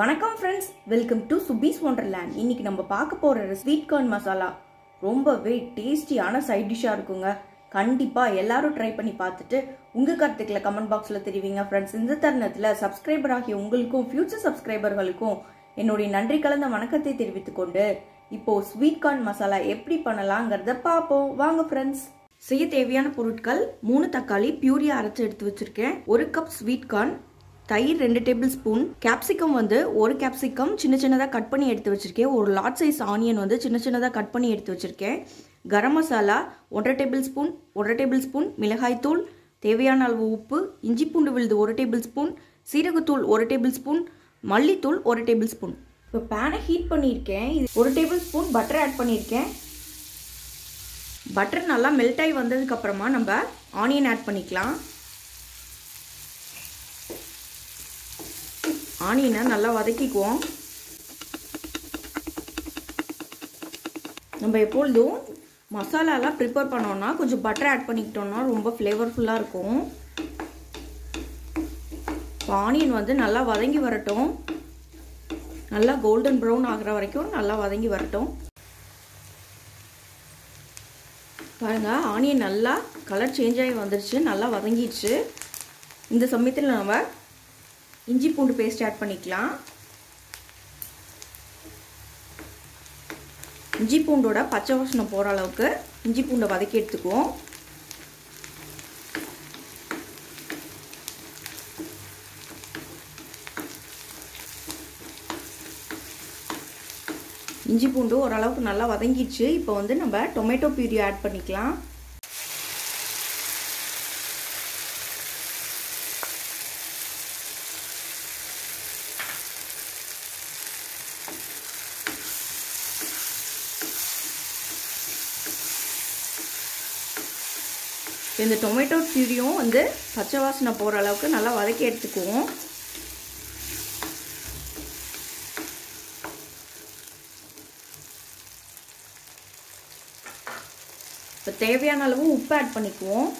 வணக்கம் friends, welcome to சுபீஸ் wonderland. இன்னைக்கு நம்ம பார்க்க போற ஸ்வீட் கார்ன் மசாலா ரொம்பவே டேஸ்டியான சைட் டிஷ்ஷா இருக்குங்க. கண்டிப்பா எல்லாரும் ட்ரை பண்ணி பார்த்துட்டு உங்க கருத்துக்களை கமெண்ட் பாக்ஸ்ல தெரிவிங்க ஃப்ரெண்ட்ஸ். இந்த தருணத்துல சப்ஸ்கிரைபர் ஆகிய உங்களுக்கும் ஃபியூச்சர் சப்ஸ்கிரைபர்களுக்கும் என்னுடைய நன்றி கலந்த வணக்கத்தை தெரிவித்துக் கொண்டு இப்போ ஸ்வீட் கார்ன் மசாலா எப்படி பண்ணலாங்கிறத பார்ப்போம். வாங்க ஃப்ரெண்ட்ஸ். செய்ய தேவையான பொருட்கள்: 3 தக்காளி பியூரியா அரைச்சு எடுத்து வச்சிருக்கேன், 1 கப் ஸ்வீட் கார்ன், தயிர் 2 டேபிள் ஸ்பூன், கேப்சிகம் 1 கேப்சிகம் சின்ன சின்னதாக கட் பண்ணி எடுத்து வச்சிருக்கேன், ஒரு லார்ஜ் சைஸ் ஆனியன் சின்ன சின்னதாக கட் பண்ணி எடுத்து வச்சிருக்கேன், கரம் மசாலா 1 டேபிள் ஸ்பூன், மிளகாய் தூள், தேவையான அளவு உப்பு, இஞ்சி பூண்டு விழுது 1 டேபிள் ஸ்பூன், சீரகத்தூள் 1 டேபிள் ஸ்பூன், மல்லித்தூள் 1 டேபிள் ஸ்பூன். இப்போ பேனை ஹீட் பண்ணியிருக்கேன். இது 1 டேபிள் ஸ்பூன் பட்டர் ஆட் பண்ணியிருக்கேன். பட்டர் நல்லா மெல்ட் ஆகி வந்ததுக்கு அப்புறமா நம்ம ஆனியன் ஆட் பண்ணிக்கலாம். ஆனியனை நல்லா வதக்கிக்குவோம். நம்ம எப்பொழுதும் மசாலாலாம் ப்ரிப்பேர் பண்ணோம்னா கொஞ்சம் பட்டர் ஆட் பண்ணிக்கிட்டோம்னா ரொம்ப ஃப்ளேவர்ஃபுல்லாக இருக்கும். ஆனியன் நல்லா வதங்கி வரட்டும், நல்லா கோல்டன் ப்ரௌன் ஆகிற வரைக்கும் நல்லா வதங்கி வரட்டும். பாருங்க, ஆனியன் நல்லா கலர் சேஞ்ச் ஆகி வந்துருச்சு, நல்லா வதங்கிடுச்சு. இந்த சமயத்தில் நம்ம இஞ்சி பூண்டு பேஸ்ட் ஆட் பண்ணிக்கலாம். இஞ்சி பூண்டோட பச்சை வாசனை போகிற அளவுக்கு இஞ்சி பூண்டை வதக்கி எடுத்துக்குவோம். இஞ்சி பூண்டு ஓரளவுக்கு நல்லா வதங்கிடுச்சு. இப்போ நம்ம டொமேட்டோ பியூரி ஆட் பண்ணிக்கலாம். இந்த டொமேட்டோ பியூரியும் பச்சை வாசனை போகிற அளவுக்கு நல்லா வதக்கி எடுத்துக்குவோம். இப்போ தேவையான அளவு உப்பு ஆட் பண்ணிக்குவோம்.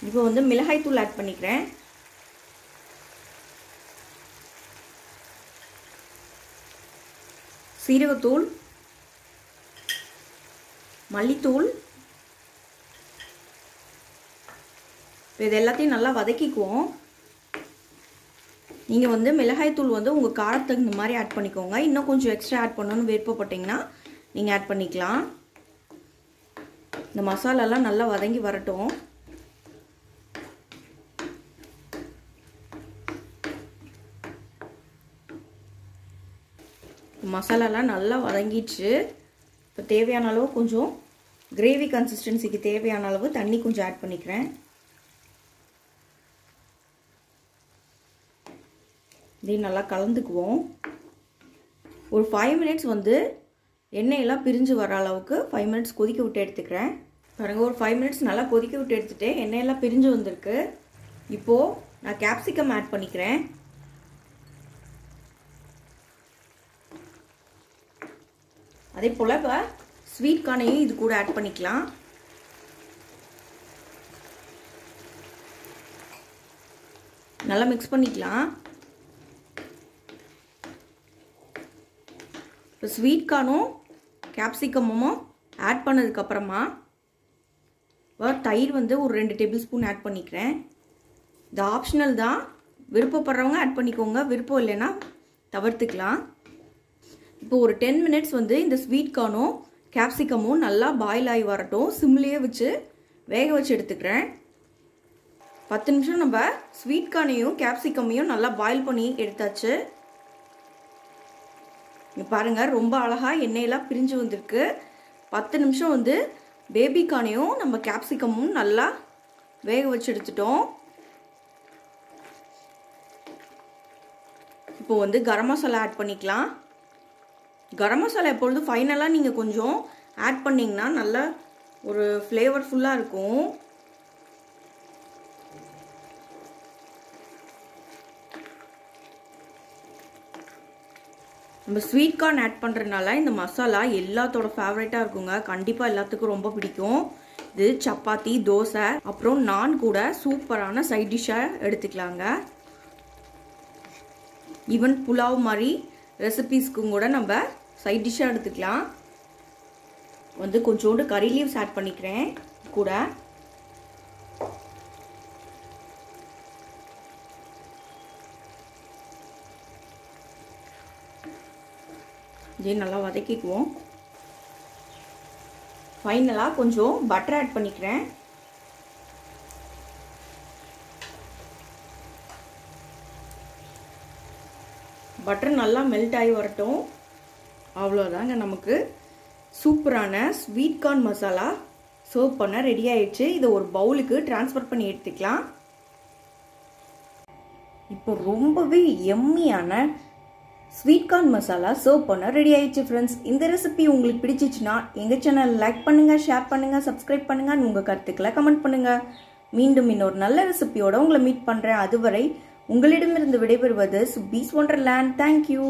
இப்போ மிளகாய் தூள் ஆட் பண்ணிக்கிறேன். சீரகத்தூள், மல்லித்தூள், இது எல்லாத்தையும் நல்லா வதக்கிக்குவோம். நீங்கள் மிளகாய் தூள் உங்கள் காரத்துக்கு தகுந்த மாதிரி ஆட் பண்ணிக்கோங்க. இன்னும் கொஞ்சம் எக்ஸ்ட்ரா ஆட் பண்ணணும்னு விருப்பப்பட்டீங்கன்னா நீங்கள் ஆட் பண்ணிக்கலாம். இந்த மசாலாலாம் நல்லா வதங்கி வரட்டும். மசாலாலாம் நல்லா வதங்கிடுச்சு. இப்போ தேவையான அளவு கொஞ்சம் கிரேவி கன்சிஸ்டன்சிக்கு தேவையான அளவு தண்ணி கொஞ்சம் ஆட் பண்ணிக்கிறேன். இதையும் நல்லா கலந்துக்குவோம். ஒரு 5 மினிட்ஸ் எண்ணெயெல்லாம் பிரிஞ்சு வர அளவுக்கு 5 மினிட்ஸ் கொதிக்க விட்டு எடுத்துக்கிறேன். பாருங்கள், ஒரு 5 மினிட்ஸ் நல்லா கொதிக்க விட்டு எடுத்துகிட்டு எண்ணெயெல்லாம் பிரிஞ்சு வந்திருக்கு. இப்போது நான் கேப்சிகம் ஆட் பண்ணிக்கிறேன். அதே போல் இப்போ ஸ்வீட் கார்னையும் இது கூட ஆட் பண்ணிக்கலாம். நல்லா மிக்ஸ் பண்ணிக்கலாம். இப்போ ஸ்வீட் கார்னும் கேப்சிகமும் ஆட் பண்ணதுக்கப்புறமா தயிர் ஒரு 2 டேபிள் ஸ்பூன் ஆட் பண்ணிக்கிறேன். இது ஆப்ஷனல் தான், விருப்பப்படுறவங்க ஆட் பண்ணிக்கோங்க, விருப்பம் இல்லைன்னா தவிர்த்துக்கலாம். இப்போ ஒரு 10 மினிட்ஸ் இந்த ஸ்வீட் கார்னும் கேப்சிகமும் நல்லா பாயில் ஆகி வரட்டும். சிம்லேயே வச்சு வேக வச்சு எடுத்துக்கிறேன். 10 நிமிஷம் நம்ம ஸ்வீட் கார்னையும் கேப்சிகமையும் நல்லா பாயில் பண்ணி எடுத்தாச்சு. பாருங்கள், ரொம்ப அழகாக எண்ணெயெல்லாம் பிரிஞ்சு வந்திருக்கு. 10 நிமிஷம் பேபி கார்னையும் நம்ம கேப்சிகமும் நல்லா வேக வச்சு எடுத்துட்டோம். இப்போ கரம் மசாலா ஆட் பண்ணிக்கலாம். கரம் மசாலா எப்பொழுதும் ஃபைனலாக நீங்கள் கொஞ்சம் ஆட் பண்ணிங்கன்னா நல்லா ஒரு ஃப்ளேவர்ஃபுல்லாக இருக்கும். நம்ம ஸ்வீட் கார்ன் ஆட் பண்ணுறதுனால இந்த மசாலா எல்லாத்தோட ஃபேவரட்டாக இருக்குங்க. கண்டிப்பாக எல்லாத்துக்கும் ரொம்ப பிடிக்கும். இது சப்பாத்தி, தோசை, அப்புறம் நான் கூட சூப்பரான சைட் டிஷ்ஷாக எடுத்துக்கலாங்க. ஈவன் புலாவ் மாதிரி ரெசிபீஸ்க்கும் கூட நம்ம சைட் டிஷ்ஷாக எடுத்துக்கலாம். கொஞ்சோண்டு கறி லீவ்ஸ் ஆட் பண்ணிக்கிறேன் கூட. இதே நல்லா வதக்கிக்குவோம். ஃபைனலாக கொஞ்சம் பட்டர் ஆட் பண்ணிக்கிறேன். பட்டர் நல்லா மெல்ட் ஆகி வரட்டும். அவ்வளோதாங்க, நமக்கு சூப்பரான ஸ்வீட் கார்ன் மசாலா சர்வ் பண்ண ரெடி ஆயிடுச்சு. இதை ஒரு பவுலுக்கு ட்ரான்ஸ்ஃபர் பண்ணி எடுத்துக்கலாம். இப்போ ரொம்பவே எம்மியான ஸ்வீட் கார்ன் மசாலா சர்வ் பண்ண ரெடி ஆயிடுச்சு ஃப்ரெண்ட்ஸ். இந்த ரெசிபி உங்களுக்கு பிடிச்சிச்சுன்னா எங்கள் சேனல் லைக் பண்ணுங்கள், ஷேர் பண்ணுங்கள், சப்ஸ்கிரைப் பண்ணுங்கள், உங்கள் கருத்துக்களை கமெண்ட் பண்ணுங்கள். மீண்டும் இன்னொரு நல்ல ரெசிபியோட உங்களை மீட் பண்ணுறேன். அதுவரை உங்களிடமிருந்து விடைபெறுவது சுபீஸ் ஒண்டர்லேண்ட். தேங்க்யூ.